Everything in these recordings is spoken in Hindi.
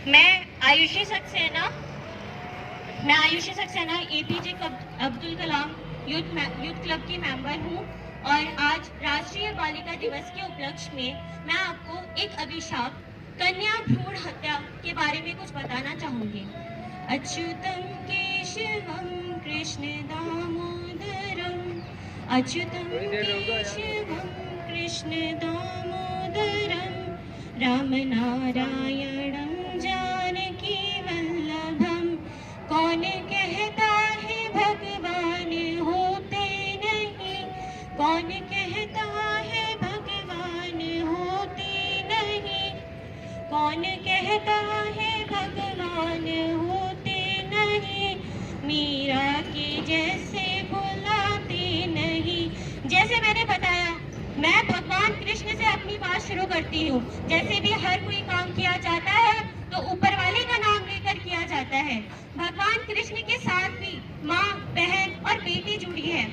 मैं Ayushi Saxena APJ Abdul Kalam youth club की मेंबर हूँ और आज राष्ट्रीय बालिका दिवस के उपलक्ष्य में मैं आपको एक अभिशाप कन्या भ्रूण हत्या के बारे में कुछ बताना चाहूंगी। अच्युतम केशवम कृष्ण दामोदरम, अच्युतम केशवम कृष्ण दामोदरम, राम नारायणं जानकी वल्लभम। कौन कहता है भगवान होते नहीं, कौन कहता है भगवान होते नहीं, कौन कहता है भगवान होते नहीं, मीरा के जैसे बुलाते नहीं। जैसे मैंने बताया, मैं भगवान कृष्ण से अपनी बात शुरू करती हूँ। जैसे भी हर कोई काम किया जाता है तो ऊपर वाले का नाम लेकर किया जाता है। भगवान कृष्ण के साथ भी माँ, बहन और बेटी जुड़ी है।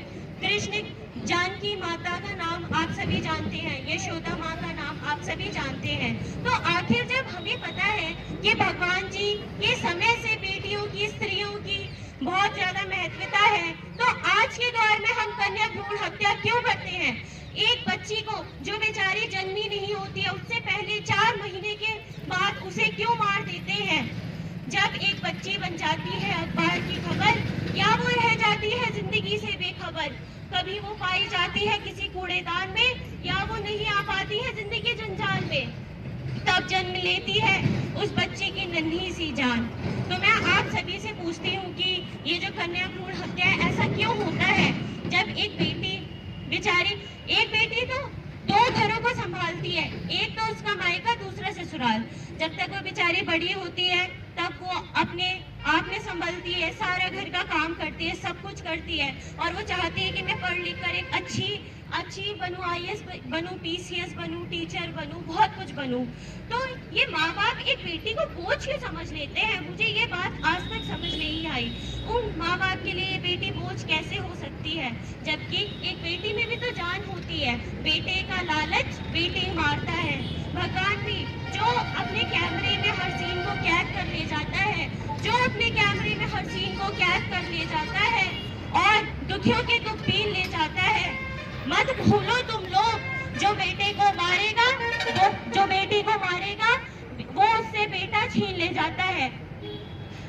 कृष्ण जानकी माता का नाम आप सभी जानते हैं, यशोदा माँ का नाम आप सभी जानते हैं। तो आखिर जब हमें पता है कि भगवान जी के समय से बेटियों की, स्त्रियों की बहुत ज्यादा महत्वता है, तो आज के दौर में हम कन्या भ्रूण हत्या क्यों करते हैं? एक बच्ची को जो बेचारी जन्मी नहीं होती है, उससे पहले 4 महीने के बाद उसे क्यों मार देते हैं? जब एक बच्ची बन जाती है अखबार की खबर, या वो रह जाती है जिंदगी से बेखबर। कभी वो पाई जाती है किसी कूड़ेदान में, या वो नहीं आ पाती है जिंदगी जंजाल में। तब जन्म लेती है उस बच्चे की नन्ही सी जान। तो मैं आप सभी से पूछती हूँ कि ये जो कन्या भ्रूण हत्या है, ऐसा क्यों होता है? जब एक बेटी बेचारी, एक बेटी तो 2 घरों को संभालती है, एक तो उसका मायका, दूसरा ससुराल। जब तक वो बेचारी बड़ी होती है तब वो अपने आप में संभलती है, सारा घर का काम करती है, सब कुछ करती है, और वो चाहती है कि मैं पढ़ लिख कर एक अच्छी बनूं, IAS बनूं, PCS बनूं, टीचर बनूं, बहुत कुछ बनूं। तो ये माँ बाप एक बेटी को बोझ क्यों समझ लेते हैं? मुझे ये बात आज तक समझ नहीं आई। उन माँ बाप के लिए ये बेटी बोझ कैसे हो सकती है, जबकि एक बेटी में भी तो जान होती है। बेटे का लालच बेटे मारता है। भगवान भी जो अपने कैमरे में हर सीन को कैद कर ले जाता है, जो अपने कैमरे में हर सीन को कैद कर ले जाता है और दुखियों के दुख पीन ले जाता है। मत भूलो तुम लोग, जो बेटे को मारेगा, जो बेटी को मारेगा, वो उससे बेटा छीन ले जाता है।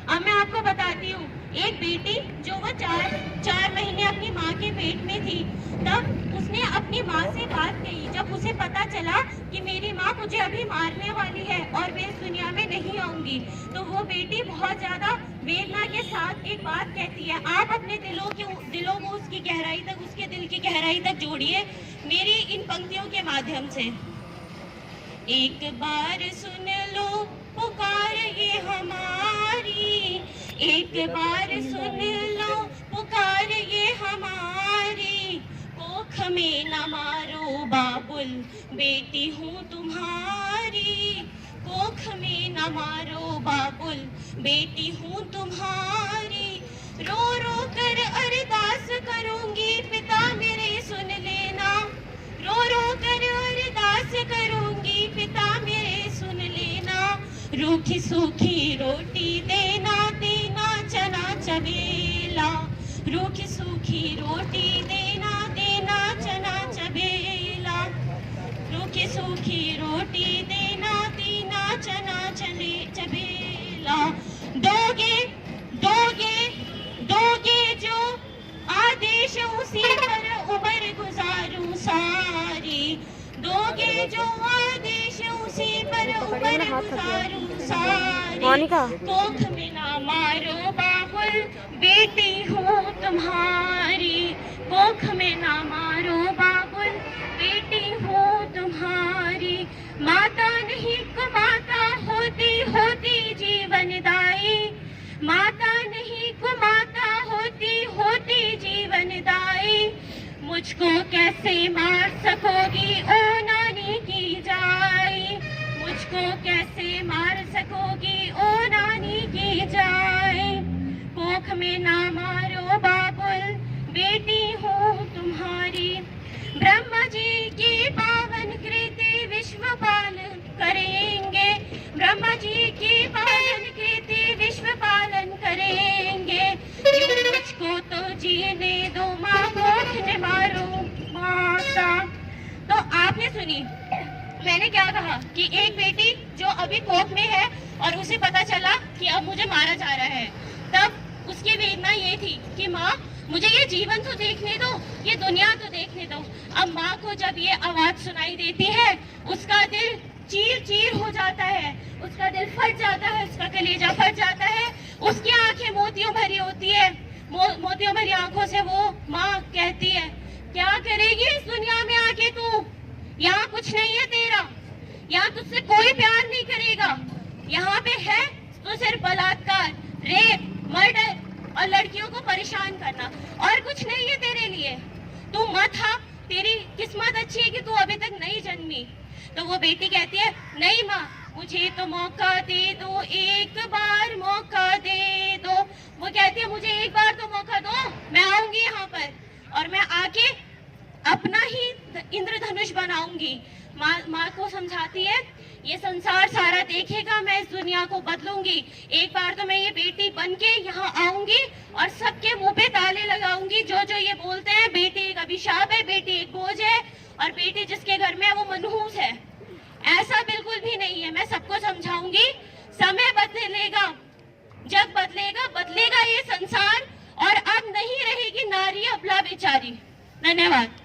अब मैं आपको बताती हूँ, एक बेटी जो वो 4 महीने अपनी माँ के पेट में थी, तब उसने अपनी माँ से बात कही। जब उसे पता चला कि मेरी माँ मुझे अभी मारने वाली है और मैं इस दुनिया में नहीं आऊंगी, तो वो बेटी बहुत ज्यादा वेदना के साथ एक बात कहती है। आप अपने दिलों को उसकी गहराई तक, उसके दिल की गहराई तक जोड़िए मेरी इन पंक्तियों के माध्यम से। एक बार सुन लो पुकार ये हमारी, एक बार सुन लो पुकार ये हमारी, कोख में न मारो बाबुल बेटी हूँ तुम्हारी, कोख में न मारो बाबुल बेटी हूँ तुम्हारी। रो रो कर अरदास करूंगी पिता मेरे सुन लेना, रो रो कर अरदास करूंगी पिता मेरे सुन लेना। रूखी सूखी रोटी देना, देना चना चबेला, रूखी सूखी रोटी देना, देना चना चबेला, रूखी सूखी रोटी देना, देना चना चबेला। दोगे दोगे दोगे जो आदेश, उसी पर उम्र गुजारूं सारी, दोगे जो आदेश, उसी पर उम्र गुजारूं सारी। कोख में ना मारो बाबुल बेटी हूँ तुम्हारी, कोख में ना मारो बाबुल बेटी हूँ तुम्हारी। माता नहीं कुमाता होती, होती जीवनदायी, माता नहीं कुमाता होती, होती जीवनदायी। मुझको कैसे मार सकोगी ओ नानी की जाई, मुझको कैसे मार सकोगी ओ नानी की जाई। कोख में ना मारो बाबुल बेटी हूँ तुम्हारी। ब्रह्मा जी की पावन कृति विश्व पाल करेंगे, ब्रह्मा जी की पावन सुनी। मैंने क्या कहा कि एक बेटी जो अभी कोख में है और उसे पता चला कि अब मुझे मारा जा रहा है, तब उसकी वेदना ये थी कि माँ मुझे ये जीवन तो देखने दो, ये दुनिया तो देखने दो। अब माँ को जब ये आवाज सुनाई देती है, उसका दिल चीर चीर हो जाता है, उसका दिल फट जाता है, उसका कलेजा फट जाता है, उसकी आंखें मोतियों भरी होती है। मोतियों भरी आंखों से वो माँ कहती है, क्या करेगी इस दुनिया में आके तू? यहाँ कुछ नहीं है तेरा, यहाँ तुझसे कोई प्यार नहीं करेगा, यहाँ पे है तो सिर्फ बलात्कार, रेप, मर्डर और लड़कियों को परेशान करना, और कुछ नहीं है तेरे लिए। तू मत हा, तेरी किस्मत अच्छी है कि तू अभी तक नहीं जन्मी। तो वो बेटी कहती है, नहीं माँ, मुझे तो मौका दे दो, एक बार मौका दे दो। वो कहती है, मुझे एक बार तो मौका दो, मैं आऊंगी यहाँ पर और मैं आके अपना ही इंद्रधनुष बनाऊंगी। माँ को समझाती है, ये संसार सारा देखेगा, मैं इस दुनिया को बदलूंगी। एक बार तो मैं ये बेटी बन के यहाँ आऊंगी और सबके मुंह पे ताले लगाऊंगी जो जो ये बोलते हैं बेटी एक अभिशाप है, बेटी एक बोझ है और बेटी जिसके घर में है वो मनहूस है। ऐसा बिल्कुल भी नहीं है। मैं सबको समझाऊंगी, समय बदलेगा, जग बदलेगा, बदलेगा ये संसार और अब नहीं रहेगी नारी अबला बेचारी। धन्यवाद।